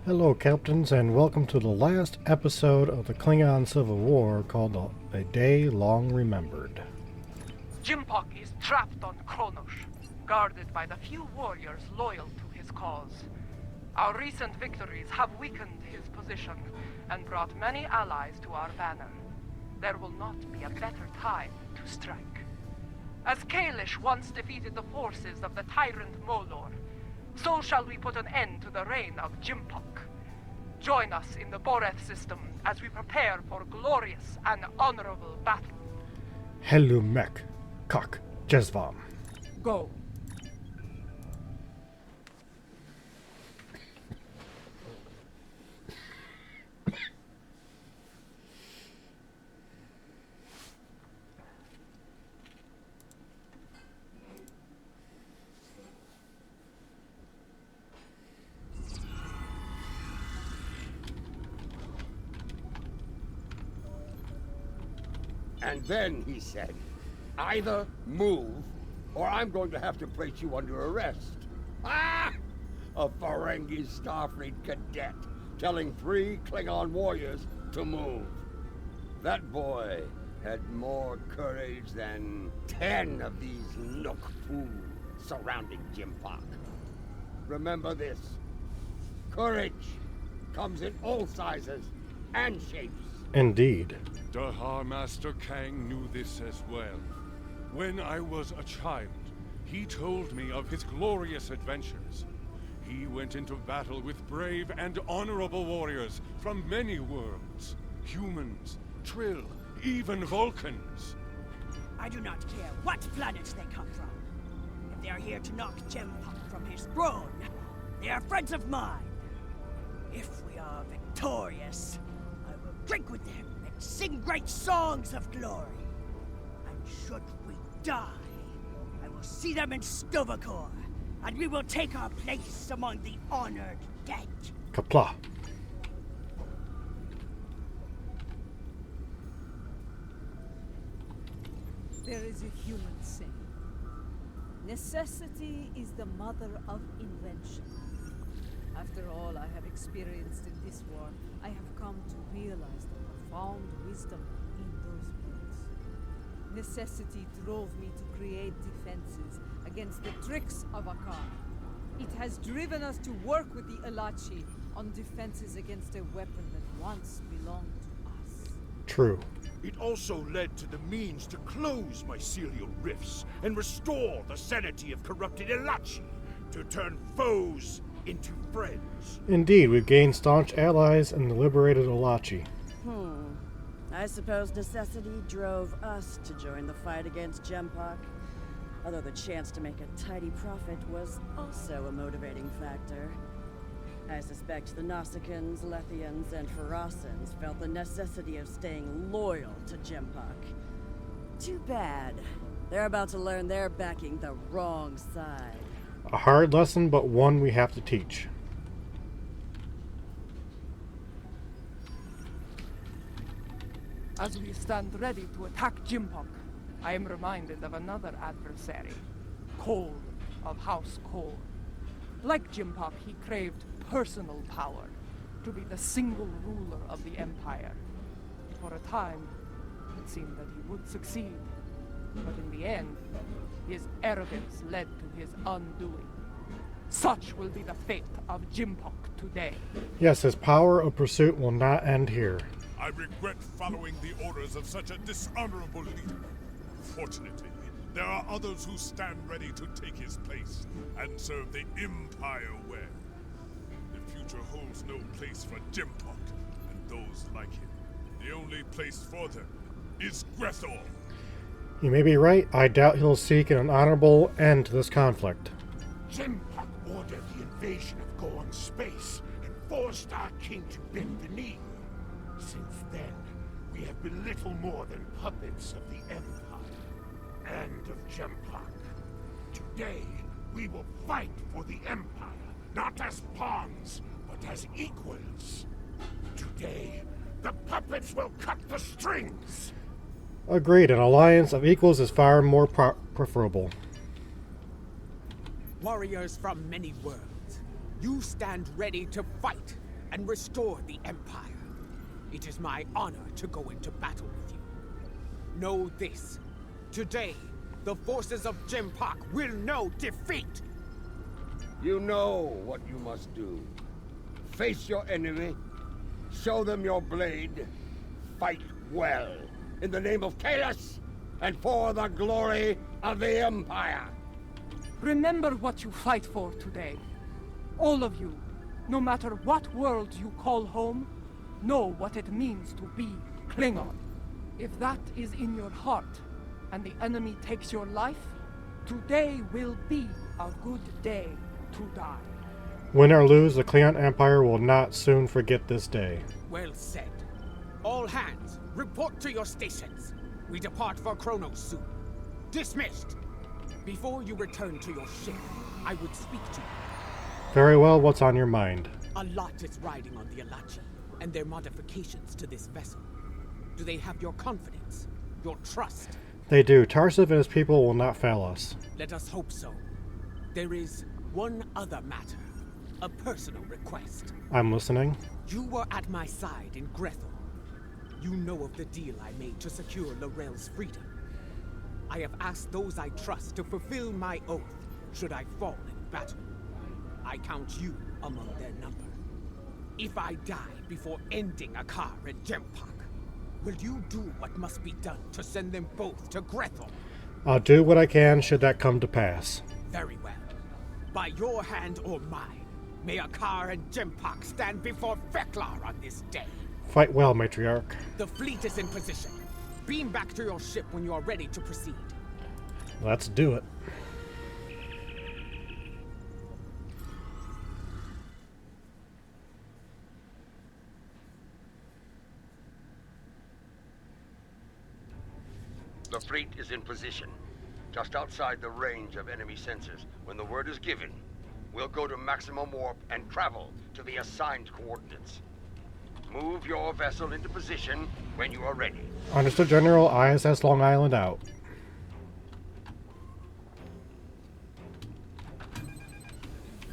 Hello, Captains, and welcome to the last episode of the Klingon Civil War called A Day Long Remembered. Jimpock is trapped on Kronos, guarded by the few warriors loyal to his cause. Our recent victories have weakened his position and brought many allies to our banner. There will not be a better time to strike. As Kalish once defeated the forces of the tyrant Molor, so shall we put an end to the reign of Jimpock. Join us in the Boreth system as we prepare for glorious and honorable battle. Helumek, Kak, Jezvam. Go. And then he said, either move, or I'm going to have to place you under arrest. Ah! A Ferengi Starfleet cadet telling 3 Klingon warriors to move. That boy had more courage than 10 of these Nook fools surrounding Jimpock. Remember this. Courage comes in all sizes and shapes. Indeed. Dahar Master Kang knew this as well. When I was a child, he told me of his glorious adventures. He went into battle with brave and honorable warriors from many worlds. Humans, Trill, even Vulcans. I do not care what planets they come from. If they are here to knock Jimpock from his throne, they are friends of mine. If we are victorious, I will drink with them and sing great songs of glory. And should we die, I will see them in Sto-vo-kor, and we will take our place among the honored dead. Kapla. There is a human saying, necessity is the mother of invention. After all I have experienced in this war, I have come to realize the profound wisdom in those words. Necessity drove me to create defenses against the tricks of Akar. It has driven us to work with the Elachi on defenses against a weapon that once belonged to us. True. It also led to the means to close mycelial rifts and restore the sanity of corrupted Elachi, to turn foes into friends. Indeed, we've gained staunch allies and the liberated Olachi. I suppose necessity drove us to join the fight against Jimpock. Although the chance to make a tidy profit was also a motivating factor. I suspect the Nausicaans, Lethians, and Pharasans felt the necessity of staying loyal to Jimpock. Too bad. They're about to learn they're backing the wrong side. A hard lesson, but one we have to teach. As we stand ready to attack Jimpock, I am reminded of another adversary, Kol of House Kol. Like Jimpock, he craved personal power, to be the single ruler of the Empire. For a time, it seemed that he would succeed, but in the end, his arrogance led to his undoing. Such will be the fate of Jimpock today. Yes, his power of pursuit will not end here. I regret following the orders of such a dishonorable leader. Fortunately, there are others who stand ready to take his place and serve the Empire well. The future holds no place for Jimpock and those like him. The only place for them is Grethor. You may be right. I doubt he'll seek an honorable end to this conflict. Jimpock ordered the invasion of Gorn space and forced our king to bend the knee. Since then, we have been little more than puppets of the Empire and of Jimpock. Today, we will fight for the Empire, not as pawns, but as equals. Today, the puppets will cut the strings. Agreed, an alliance of equals is far more preferable. Warriors from many worlds, you stand ready to fight. and restore the Empire. It is my honor to go into battle with you. Know this. Today, the forces of Jimpak will know defeat! You know what you must do. Face your enemy, show them your blade, fight well, in the name of Kalis, and for the glory of the Empire. Remember what you fight for today. All of you, no matter what world you call home, know what it means to be Klingon. If that is in your heart, and the enemy takes your life, today will be a good day to die. Win or lose, the Klingon Empire will not soon forget this day. Well said. All hands, report to your stations. We depart for Kronos soon. Dismissed. Before you return to your ship, I would speak to you. Very well, what's on your mind? A lot is riding on the Alachi, and their modifications to this vessel. Do they have your confidence? Your trust? They do. Tarsiv and his people will not fail us. Let us hope so. There is one other matter. A personal request. I'm listening. You were at my side in Grethel. You know of the deal I made to secure Lorel's freedom. I have asked those I trust to fulfill my oath should I fall in battle. I count you among their number. If I die before ending Akar and Jempak, will you do what must be done to send them both to Grethel? I'll do what I can should that come to pass. Very well. By your hand or mine, may Akar and Jempak stand before Feklar on this day. Fight well, Matriarch. The fleet is in position. Beam back to your ship when you are ready to proceed. Let's do it. The fleet is in position, just outside the range of enemy sensors. When the word is given, we'll go to maximum warp and travel to the assigned coordinates. Move your vessel into position when you are ready. Understood, General. ISS Long Island out.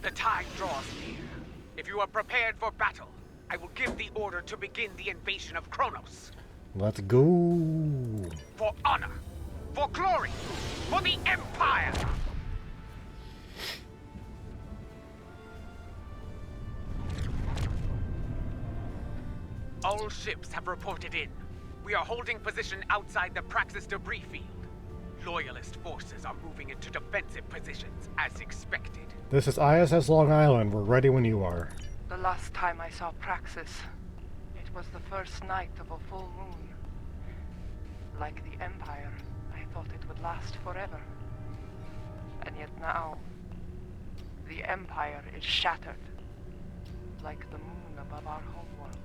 The time draws near. If you are prepared for battle, I will give the order to begin the invasion of Kronos. Let's go. For honor, for glory, for the Empire! All ships have reported in. We are holding position outside the Praxis debris field. Loyalist forces are moving into defensive positions, as expected. This is ISS Long Island. We're ready when you are. The last time I saw Praxis, it was the first night of a full moon. Like the Empire, I thought it would last forever. And yet now, the Empire is shattered, like the moon above our homeworld.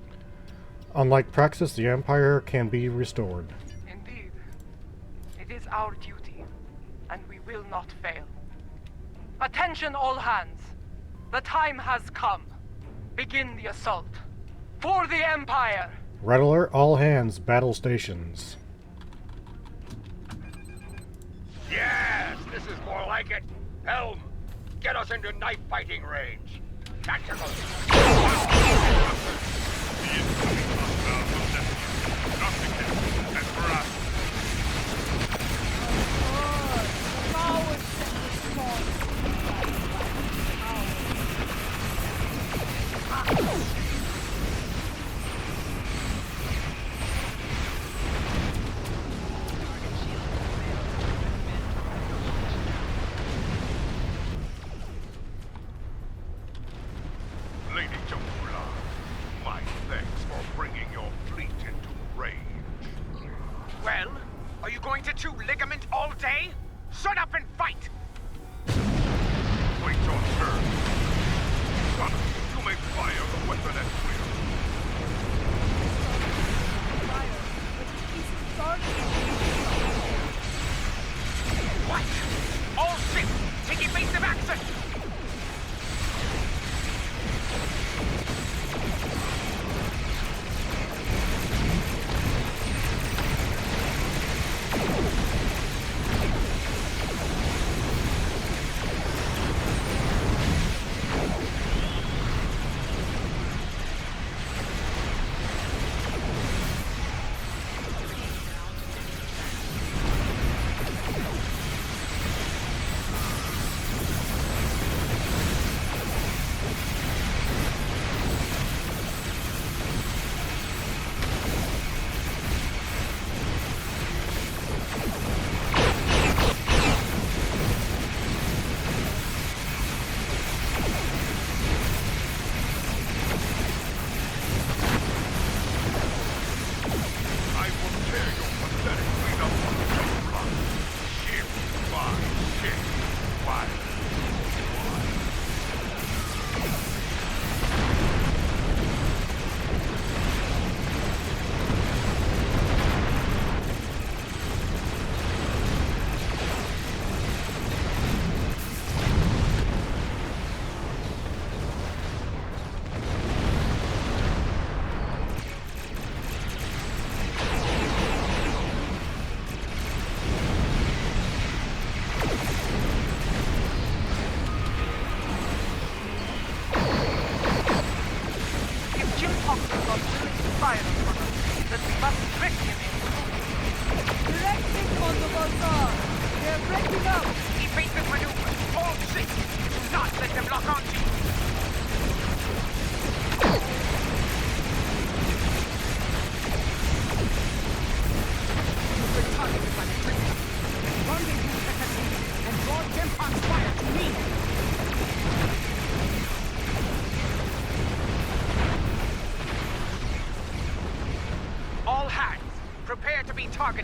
Unlike Praxis, the Empire can be restored. Indeed. It is our duty, and we will not fail. Attention all hands! The time has come. Begin the assault. For the Empire! Red alert, all hands, battle stations. Yes, this is more like it. Helm, get us into knife fighting range. Tactical. Lady Jamula, my thanks for bringing your fleet into range. Well, are you going to chew ligament all day? Shut up and fight! Wait your turn. Son, you may fire the weapon at will. What? All ships, take evasive action!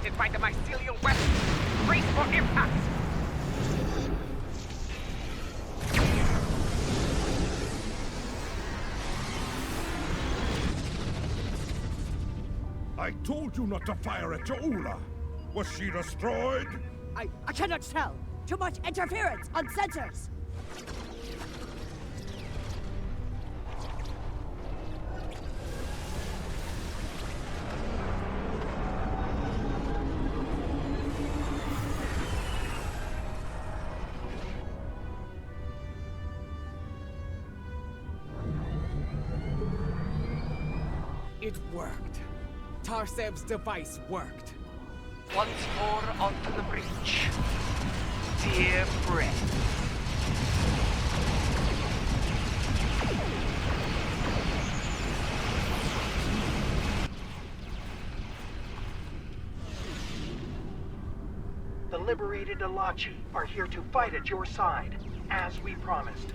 targeted by the mycelial weapon. Brace for impact! I told you not to fire at Jaula. Was she destroyed? I cannot tell. Too much interference on sensors. It worked. Tarsev's device worked. Once more onto the breach. Dear friend. The liberated Alachi are here to fight at your side, as we promised.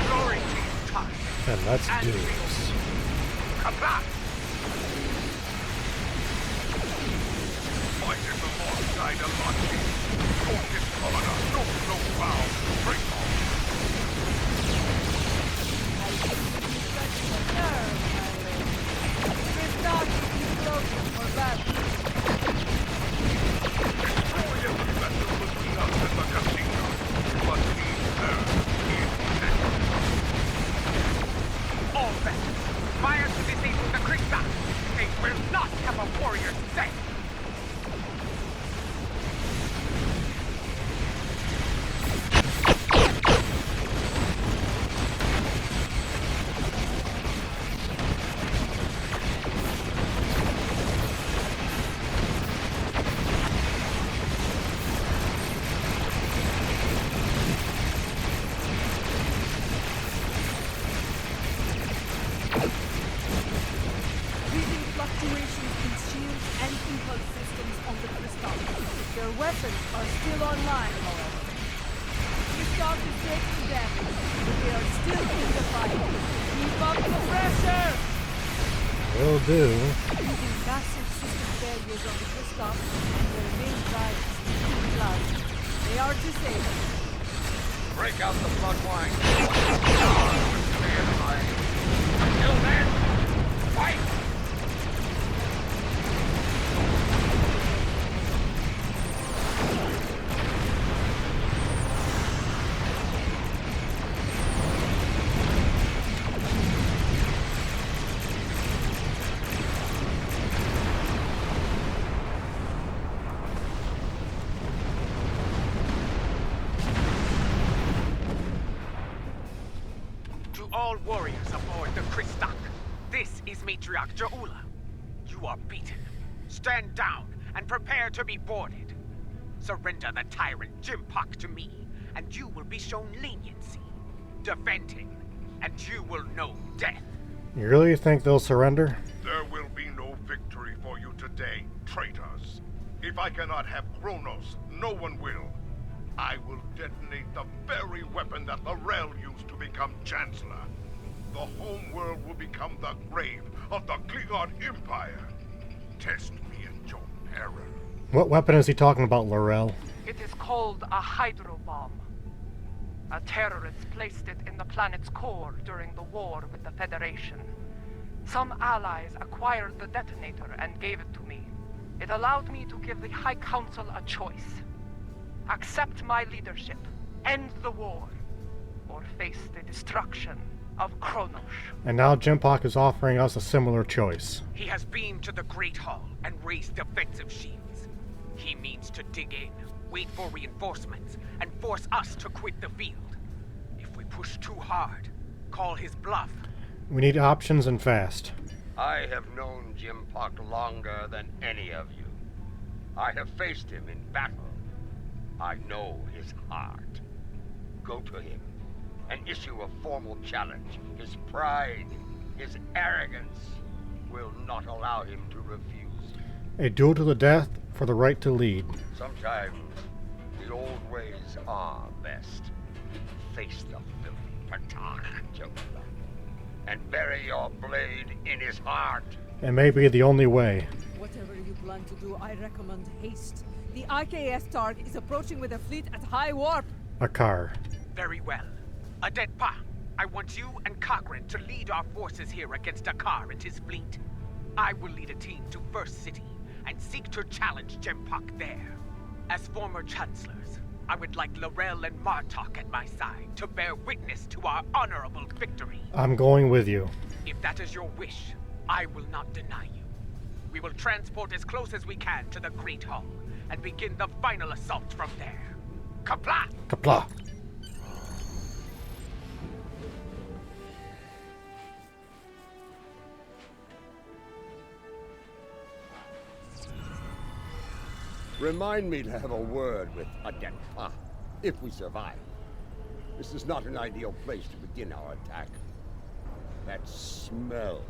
Glory to you, Tark. And let's do this. Come back! Fight in the north side of Lachi. Focus corner. No foul. Break off. I think you touched the nerve, my lady. If not, you broken for battle. Destroy every vessel between us and the casino. But leave her intact. All vessels, fire to disable the Krista! They will not have a warrior's death! Reading fluctuations in shields and impulse systems on the Kristoff. Their weapons are still online, however. Kristoff is taking damage, but they are still in the fight. Keep up the pressure! Will do. Using massive system failures on the Kristoff and their main drives in cloud. They are disabled. Break out the bloodline. Until then, fight! To all warriors aboard the Kristak, this is Matriarch Jaula. You are beaten. Stand down and prepare to be boarded. Surrender the tyrant Jimpak to me, and you will be shown leniency. Defend him, and you will know death. You really think they'll surrender? There will be no victory for you today, traitors. If I cannot have Kronos, no one will. I will detonate the very weapon that Laurel used to become Chancellor. The home world will become the grave of the Klingon Empire. Test me in your peril. What weapon is he talking about, Laurel? It is called a hydrobomb. A terrorist placed it in the planet's core during the war with the Federation. Some allies acquired the detonator and gave it to me. It allowed me to give the High Council a choice. Accept my leadership, end the war, or face the destruction of Kronos. And now Jimpak is offering us a similar choice. He has beamed to the Great Hall and raised defensive shields. He means to dig in, wait for reinforcements, and force us to quit the field. If we push too hard, call his bluff. We need options and fast. I have known Jimpak longer than any of you. I have faced him in battle. I know his heart. Go to him and issue a formal challenge. His pride, his arrogance will not allow him to refuse. A duel to the death for the right to lead. Sometimes the old ways are best. Face the filthy Patak, Jola, and bury your blade in his heart. It may be the only way. Whatever you plan to do, I recommend haste. The IKS Targ is approaching with a fleet at high warp. A car. Very well. Adetpa, I want you and Cochrane to lead our forces here against Akar and his fleet. I will lead a team to First City and seek to challenge Jempok there. As former chancellors, I would like Laurel and Martok at my side to bear witness to our honorable victory. I'm going with you. If that is your wish, I will not deny you. We will transport as close as we can to the Great Hall and begin the final assault from there. Kapla! Kapla! Remind me to have a word with Adetpa, if we survive. This is not an ideal place to begin our attack. That smell.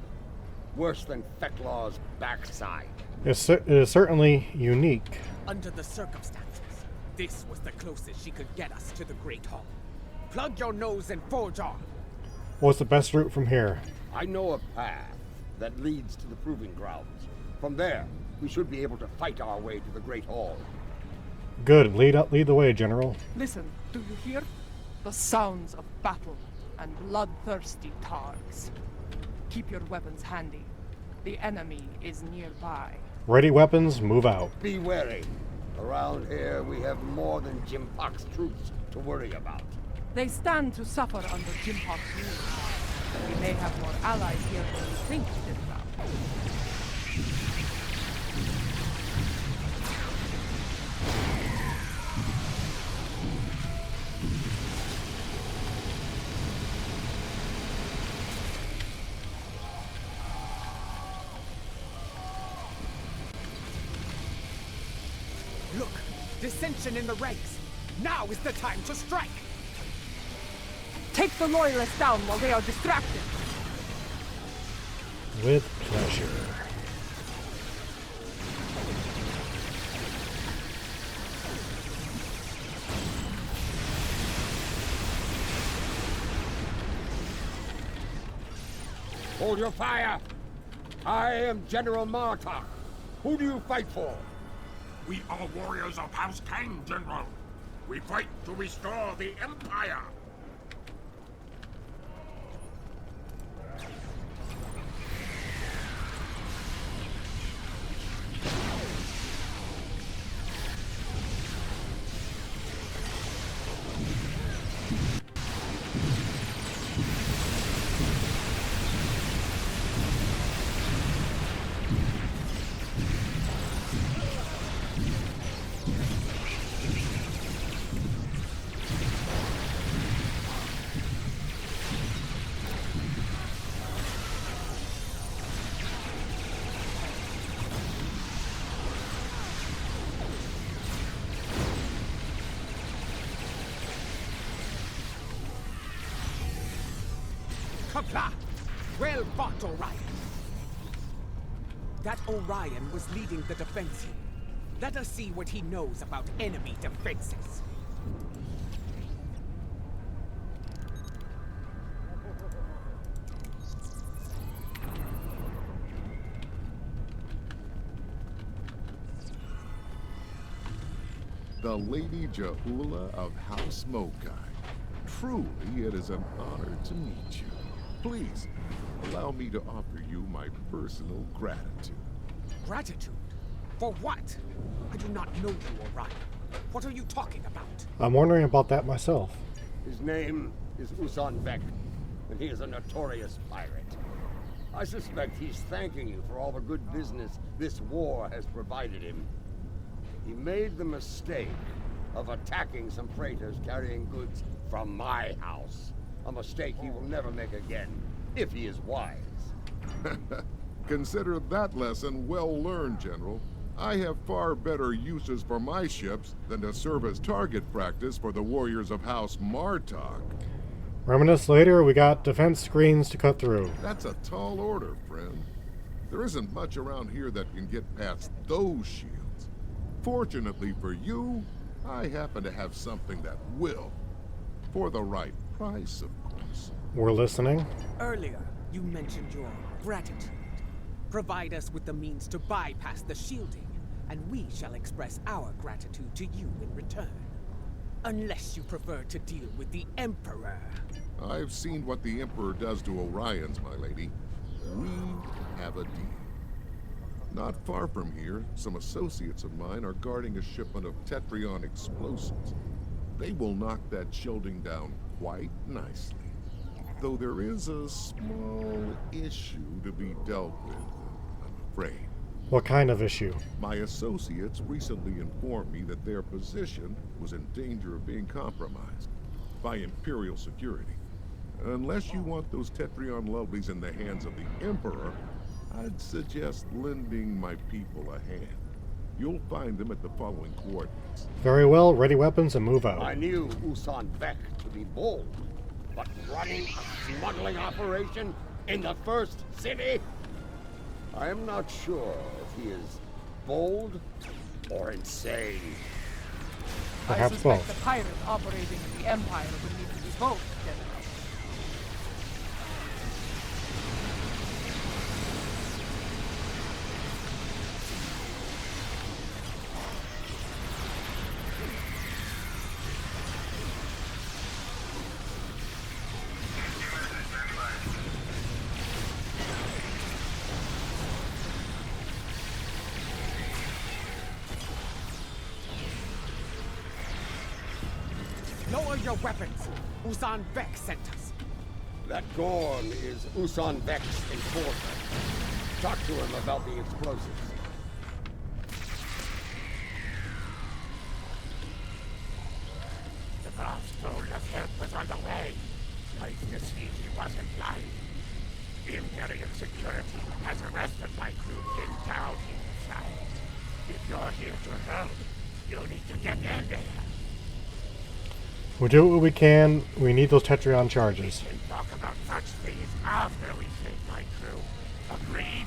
Worse than Feklaw's backside. It is certainly unique. Under the circumstances, this was the closest she could get us to the Great Hall. Plug your nose and forge on. What's the best route from here? I know a path that leads to the Proving Grounds. From there, we should be able to fight our way to the Great Hall. Good. Lead the way, General. Listen, do you hear? The sounds of battle and bloodthirsty Targs. Keep your weapons handy. The enemy is nearby. Ready weapons, move out. Be wary. Around here, we have more than Jimpok's troops to worry about. They stand to suffer under Jimpok's rule. We may have more allies here than you think, Dinra. Look, dissension in the ranks. Now is the time to strike. Take the loyalists down while they are distracted. With pleasure. Hold your fire! I am General Martok. Who do you fight for? We are warriors of House Kang, General. We fight to restore the Empire. Kapla! Well fought, Orion. That Orion was leading the defense here. Let us see what he knows about enemy defenses. The Lady Jahula of House Mokai. Truly, it is an honor to meet you. Please, allow me to offer you my personal gratitude. Gratitude? For what? I do not know you, Orion. What are you talking about? I'm wondering about that myself. His name is Usan Vek, and he is a notorious pirate. I suspect he's thanking you for all the good business this war has provided him. He made the mistake of attacking some freighters carrying goods from my house. A mistake he will never make again, if he is wise. Consider that lesson well learned, General. I have far better uses for my ships than to serve as target practice for the warriors of House Martok. Reminisce later, we got defense screens to cut through. That's a tall order, friend. There isn't much around here that can get past those shields. Fortunately for you, I happen to have something that will. For the right price, of course. We're listening. Earlier, you mentioned your gratitude. Provide us with the means to bypass the shielding, and we shall express our gratitude to you in return. Unless you prefer to deal with the Emperor. I've seen what the Emperor does to Orions, my lady. We have a deal. Not far from here, some associates of mine are guarding a shipment of Tetrion explosives. They will knock that shielding down quite nicely. Though there is a small issue to be dealt with, I'm afraid. What kind of issue? My associates recently informed me that their position was in danger of being compromised by Imperial security. Unless you want those Tetrion lovelies in the hands of the Emperor, I'd suggest lending my people a hand. You'll find them at the following coordinates. Very well, ready weapons and move out. I knew Usan Vek to be bold, but running a smuggling operation in the first city? I am not sure if he is bold or insane. Perhaps I suspect both. the pirate operating in the Empire would need to be both, General. Lower your weapons! Usan Vek sent us. That Gorn is Usan Vek's enforcer. Talk to him about the explosives. The boss told us help was on the way. I guess he wasn't lying. Imperial security has arrested my crew in town inside. If you're here to help, you need to get in there. We'll do what we can. We need those Tetrion charges. We can talk about such things after we save my crew. Agreed?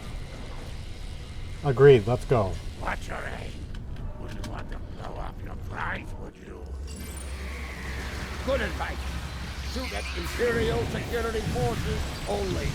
Agreed, let's go. What's your aim? Would you want to blow up your prize, would you? Good advice. Shoot at Imperial security forces only.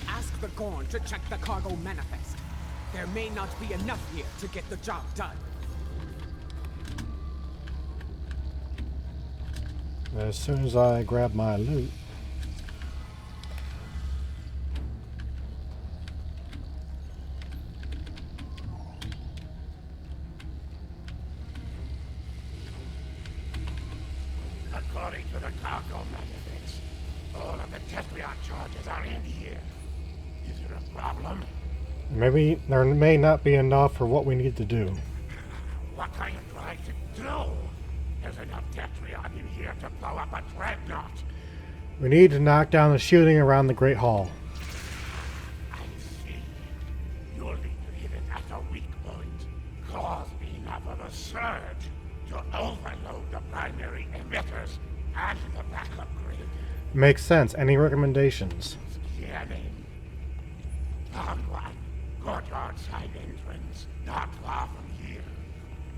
Ask the Gorn to check the cargo manifest. There may not be enough here to get the job done. As soon as I grab my loot. According to the cargo manifest, all of the Tetrion charges are in here. Is there a problem? Maybe there may not be enough for what we need to do. What are you trying to do? There's enough Tetrion in here to blow up a dreadnought. We need to knock down the shielding around the Great Hall. I see. You'll need to hit it at a weak point. Cause enough of a surge to overload the primary emitters and the backup grid. Makes sense. Any recommendations? Scanning. Found one. Courtyard side entrance. Not far from here.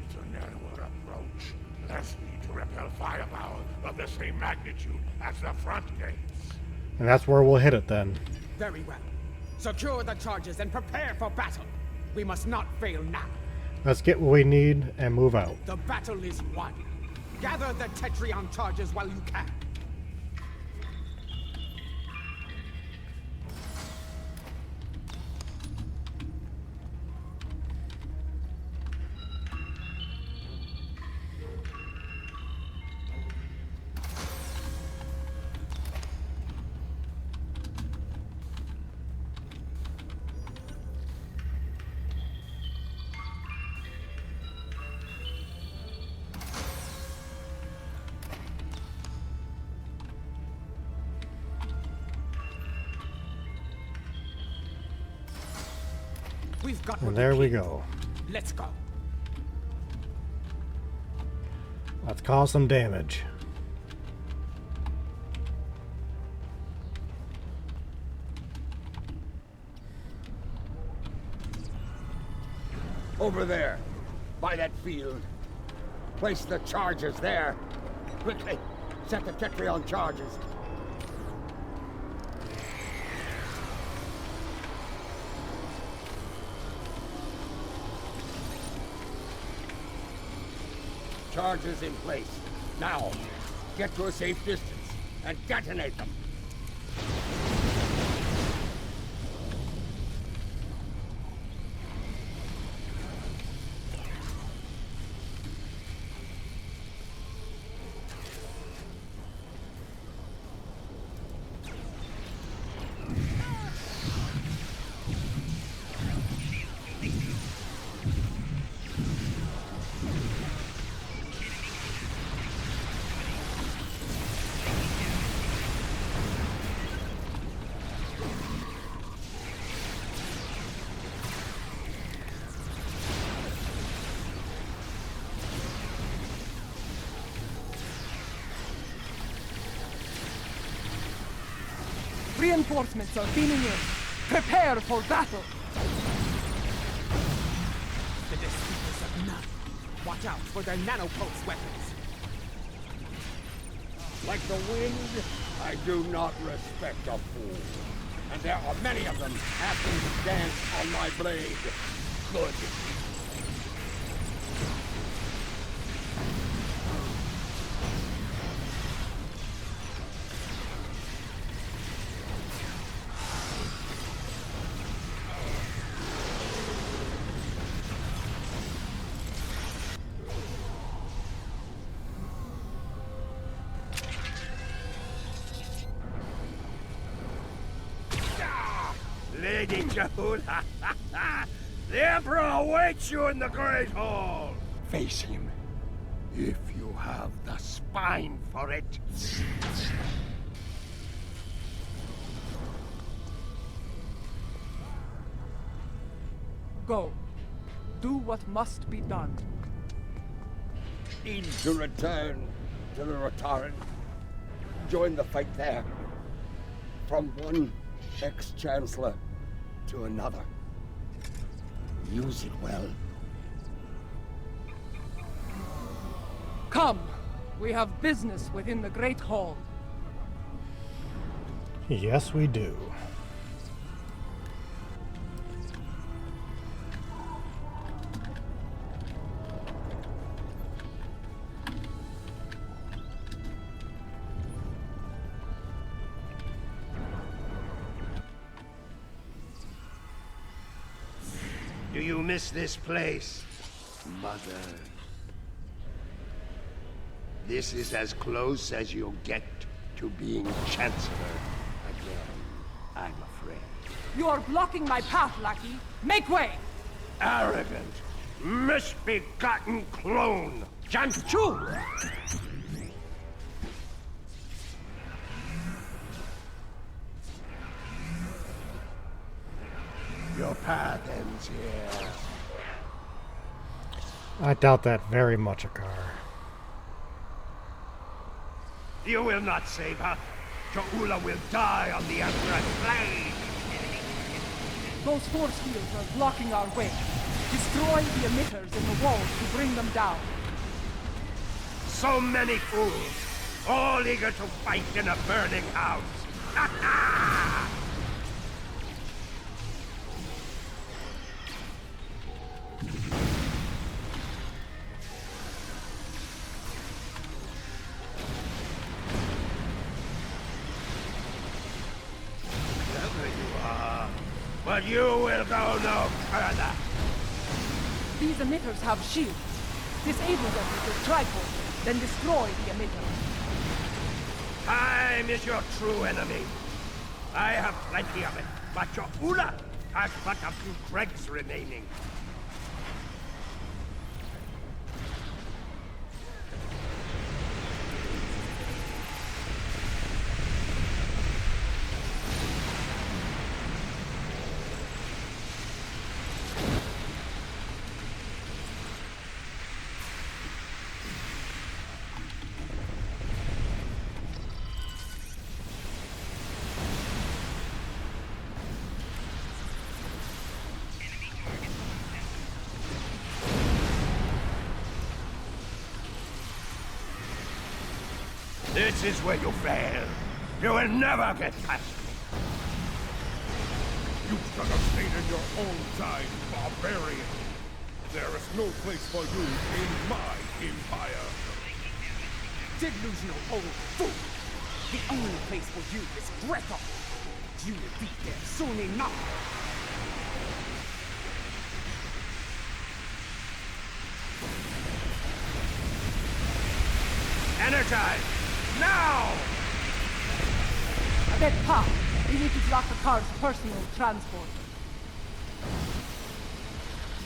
It's a narrower approach. Less need to repel firepower of the same magnitude as the front gates. And that's where we'll hit it then. Very well. Secure the charges and prepare for battle. We must not fail now. Let's get what we need and move out. The battle is won. Gather the Tetrion charges while you can. We've got And what there the we king- go. Let's go. Let's cause some damage. Over there, by that field. Place the charges there. Quickly, set the Tetri on charges. Charges in place. Now, get to a safe distance and detonate them. Reinforcements are beaming in. Prepare for battle. The Deceivers of none. Watch out for their nanopulse weapons. Like the wind, I do not respect a fool. And there are many of them asking to dance on my blade. Good. Lady Jahula, the Emperor awaits you in the Great Hall. Face him, if you have the spine for it. Go. Do what must be done. Need to return to the Rotaran. Join the fight there. From one ex-chancellor to another. Use it well. Come. We have business within the Great Hall. Yes, we do. Do you miss this place, Mother? This is as close as you'll get to being Chancellor again, I'm afraid. You are blocking my path, lackey. Make way! Arrogant, misbegotten clone! Janchu! Your path ends here. I doubt that very much, Akar. You will not save her. Ja'ula will die on the Emperor's blade. Those force fields are blocking our way. Destroy the emitters in the walls to bring them down. So many fools, all eager to fight in a burning house. Ha ha! But you will go no further. These emitters have shields. Disable them with your tricorder, then destroy the emitter. Time is your true enemy. I have plenty of it, but Ja'ula has but a few dregs remaining. This is where you fail. You will never get past me. You should have stayed in your own side, barbarian. There is no place for you in my empire. Delusional old fool! The only place for you is Grethel. You will be there soon enough. Energize! Now! That path. We need to block the car's personal transport.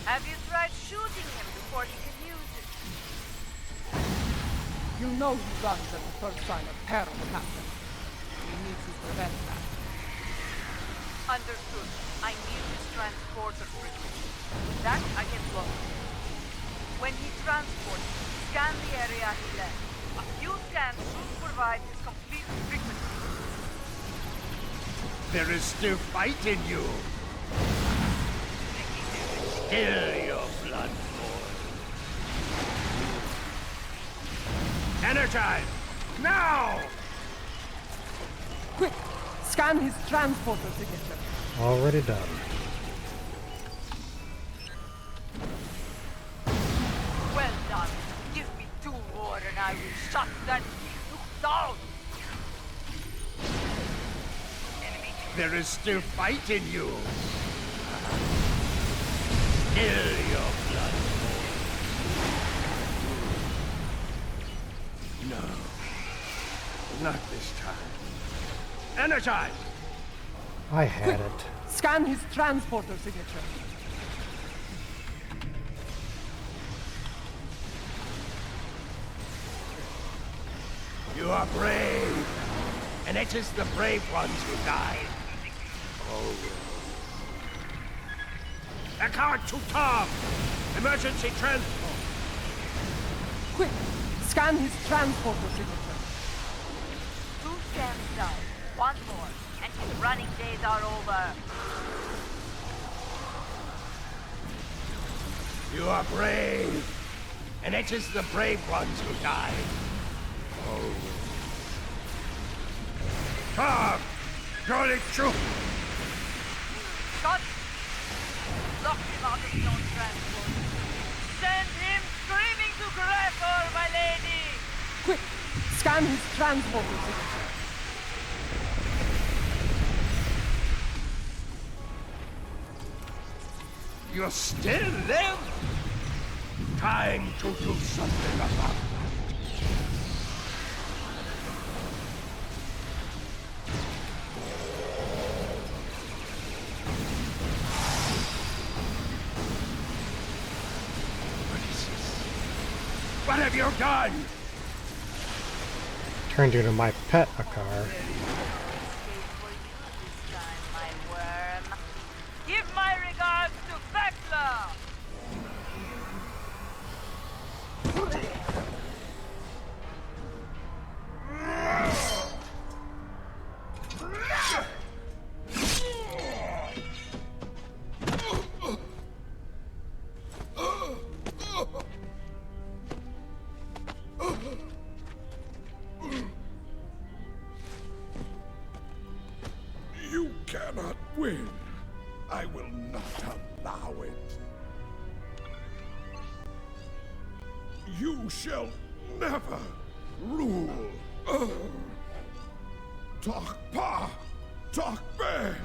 Have you tried shooting him before he can use it? You know he runs at the first sign of peril, Captain. We need to prevent that. Understood. I need his transporter frequency. With that, I can block him. When he transports, scan the area he left. A few scans should provide his complete frequency. There is still fight in you. Still your blood boils. Energize! Now! Quick! Scan his transporter signature. Already done. Well done. Give me 2 more and I will shut that nuke down. There is still fight in you. Still your blood boils. No. Not this time. Energize! I had it. Scan his transporter signature. You are brave, and it is the brave ones who die. Oh. Eckhart to Tom! Emergency transport! Quick! Scan his transporter signature. 2 scans done. 1 more, and his running days are over. You are brave, and it is the brave ones who die. Oh. Tom! Jolly Troop! Got lock him out of his own transport. Send him screaming to Grethor, my lady! Quick! Scan his transporter signature. You still live? Time to do something about that. What is this? What have you done? Turned you into my pet, Akar. Give my regards to Thekla! You cannot win. I will not allow it. You shall never rule. Takpa! Takbe!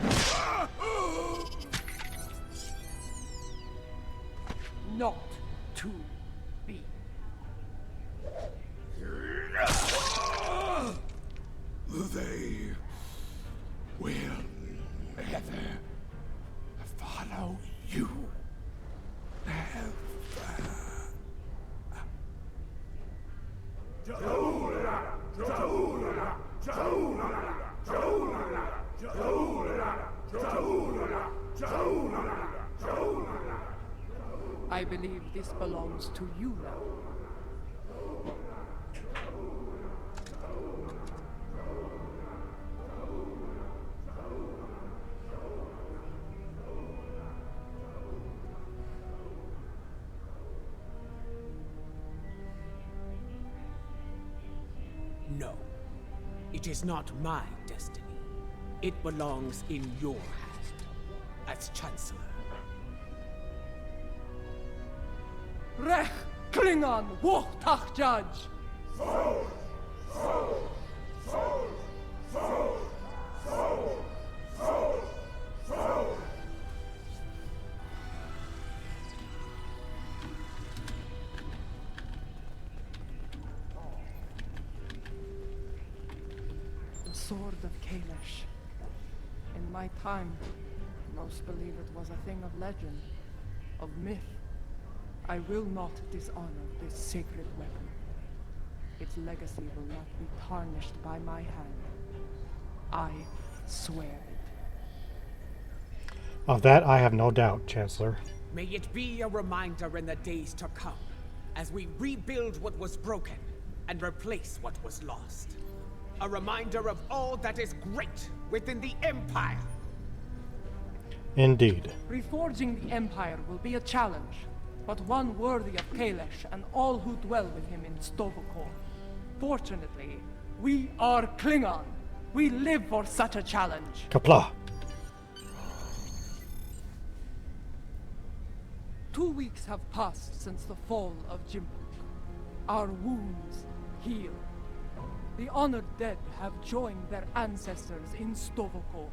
Not to be. They will never follow you. Never. I believe this belongs to you now. No. It is not my destiny. It belongs in your hand, as Chancellor. Rech Klingon Wochtach Judge! The Sword of Kalish. In my time, most believe it was a thing of legend, of myth. I will not dishonor this sacred weapon. Its legacy will not be tarnished by my hand. I swear it. Of that I have no doubt, Chancellor. May it be a reminder in the days to come, as we rebuild what was broken and replace what was lost. A reminder of all that is great within the Empire. Indeed. Reforging the Empire will be a challenge, but one worthy of Kalish and all who dwell with him in Sto-vo-kor. Fortunately, we are Klingon. We live for such a challenge. Kapla. 2 weeks have passed since the fall of Jimpak. Our wounds heal. The honored dead have joined their ancestors in Sto-vo-kor.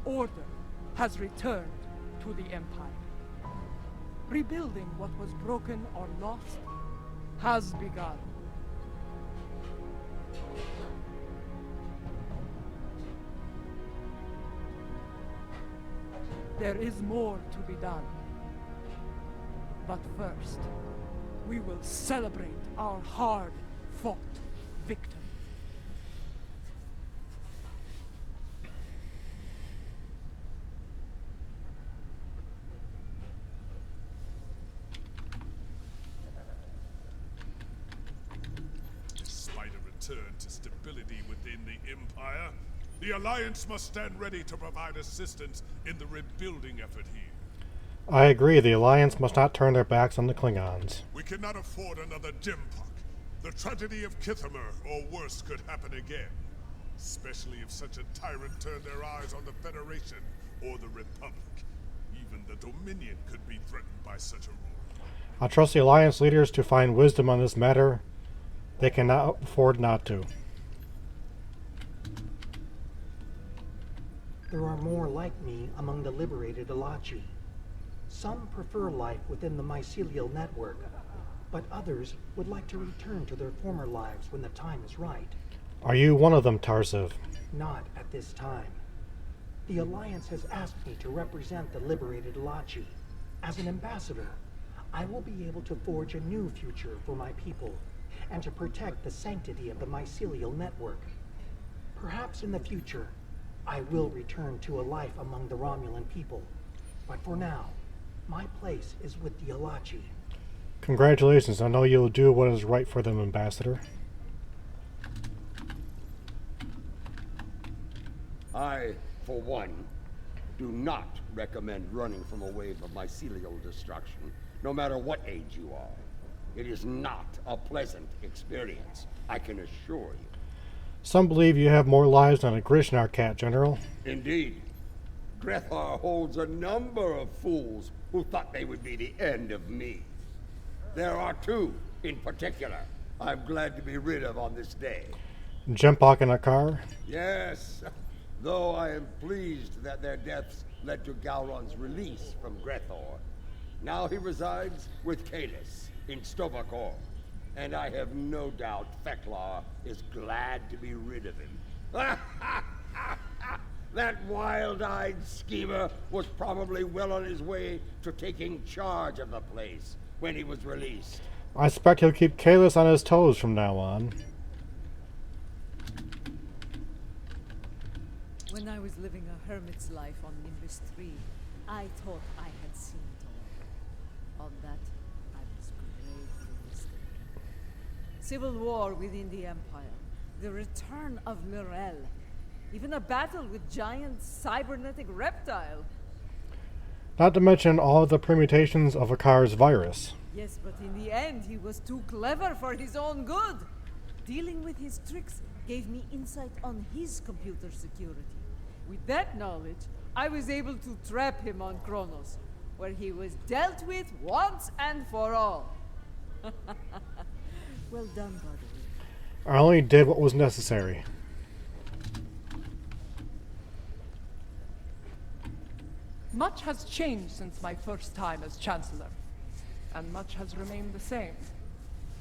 Order has returned to the Empire. Rebuilding what was broken or lost has begun. There is more to be done. But first, we will celebrate our hard-fought victory. Despite a return to stability within the Empire, the Alliance must stand ready to provide assistance in the rebuilding effort here. I agree, the Alliance must not turn their backs on the Klingons. We cannot afford another Jimpak. The tragedy of Kithamer, or worse, could happen again. Especially if such a tyrant turned their eyes on the Federation or the Republic. Even the Dominion could be threatened by such a rule. I trust the Alliance leaders to find wisdom on this matter. They cannot afford not to. There are more like me among the liberated Alachi. Some prefer life within the mycelial network, but others would like to return to their former lives when the time is right. Are you one of them, Tarsiv? Not at this time. The Alliance has asked me to represent the liberated Alachi. As an ambassador, I will be able to forge a new future for my people, and to protect the sanctity of the mycelial network. Perhaps in the future, I will return to a life among the Romulan people. But for now, my place is with the Alachi. Congratulations, I know you'll do what is right for them, Ambassador. I, for one, do not recommend running from a wave of mycelial destruction, no matter what age you are. It is not a pleasant experience, I can assure you. Some believe you have more lives than a Grishnar cat, General. Indeed. Grethar holds a number of fools who thought they would be the end of me. There are two, in particular, I'm glad to be rid of on this day. Jimpak and Akar? Yes, though I am pleased that their deaths led to Gowron's release from Grethor. Now he resides with Kalis in Sto-vo-kor, and I have no doubt Feklar is glad to be rid of him. That wild-eyed schemer was probably well on his way to taking charge of the place when he was released. I expect he'll keep Kalis on his toes from now on. When I was living a hermit's life on Nimbus 3, I thought I had seen it all. On that, I was gravely mistaken. Civil war within the Empire, the return of Lorel, even a battle with giant cybernetic reptile. Not to mention all the permutations of Akar's virus. Yes, but in the end, he was too clever for his own good. Dealing with his tricks gave me insight on his computer security. With that knowledge, I was able to trap him on Kronos, where he was dealt with once and for all. Well done, by the way. I only did what was necessary. Much has changed since my first time as Chancellor, and much has remained the same.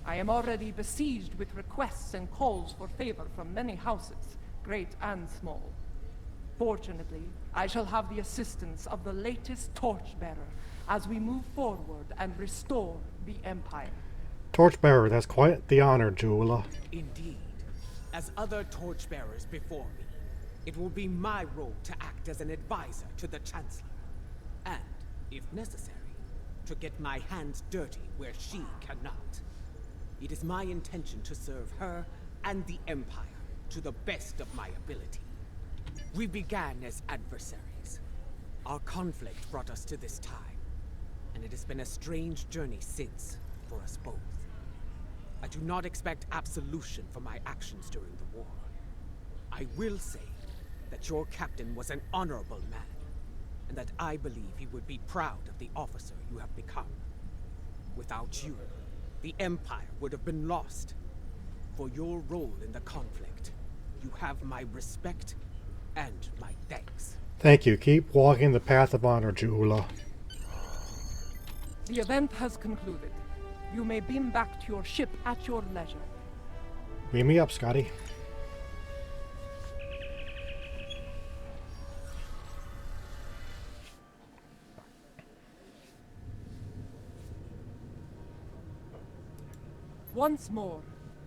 I am already besieged with requests and calls for favor from many houses, great and small. Fortunately, I shall have the assistance of the latest torchbearer as we move forward and restore the Empire. Torchbearer, that's quite the honor, Juula. Indeed. As other torchbearers before me, it will be my role to act as an advisor to the Chancellor. And, if necessary, to get my hands dirty where she cannot. It is my intention to serve her and the Empire to the best of my ability. We began as adversaries. Our conflict brought us to this time, and it has been a strange journey since, for us both. I do not expect absolution for my actions during the war. I will say that your captain was an honorable man, and that I believe he would be proud of the officer you have become. Without you, the Empire would have been lost. For your role in the conflict, you have my respect and my thanks. Thank you. Keep walking the path of honor, Juula. The event has concluded. You may beam back to your ship at your leisure. Beam me up, Scotty. Once more,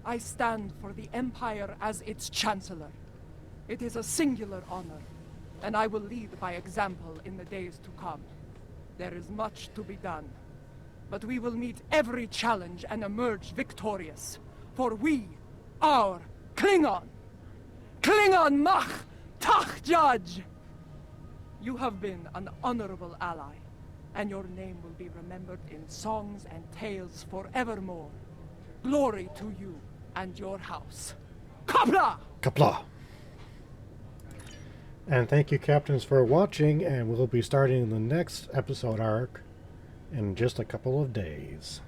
I stand for the Empire as its Chancellor. It is a singular honor, and I will lead by example in the days to come. There is much to be done, but we will meet every challenge and emerge victorious. For we are Klingon! Klingon Mach Tach Judge! You have been an honorable ally, and your name will be remembered in songs and tales forevermore. Glory to you and your house. Qapla'! Qapla'! And thank you, Captains, for watching, and we'll be starting the next episode arc in just a couple of days.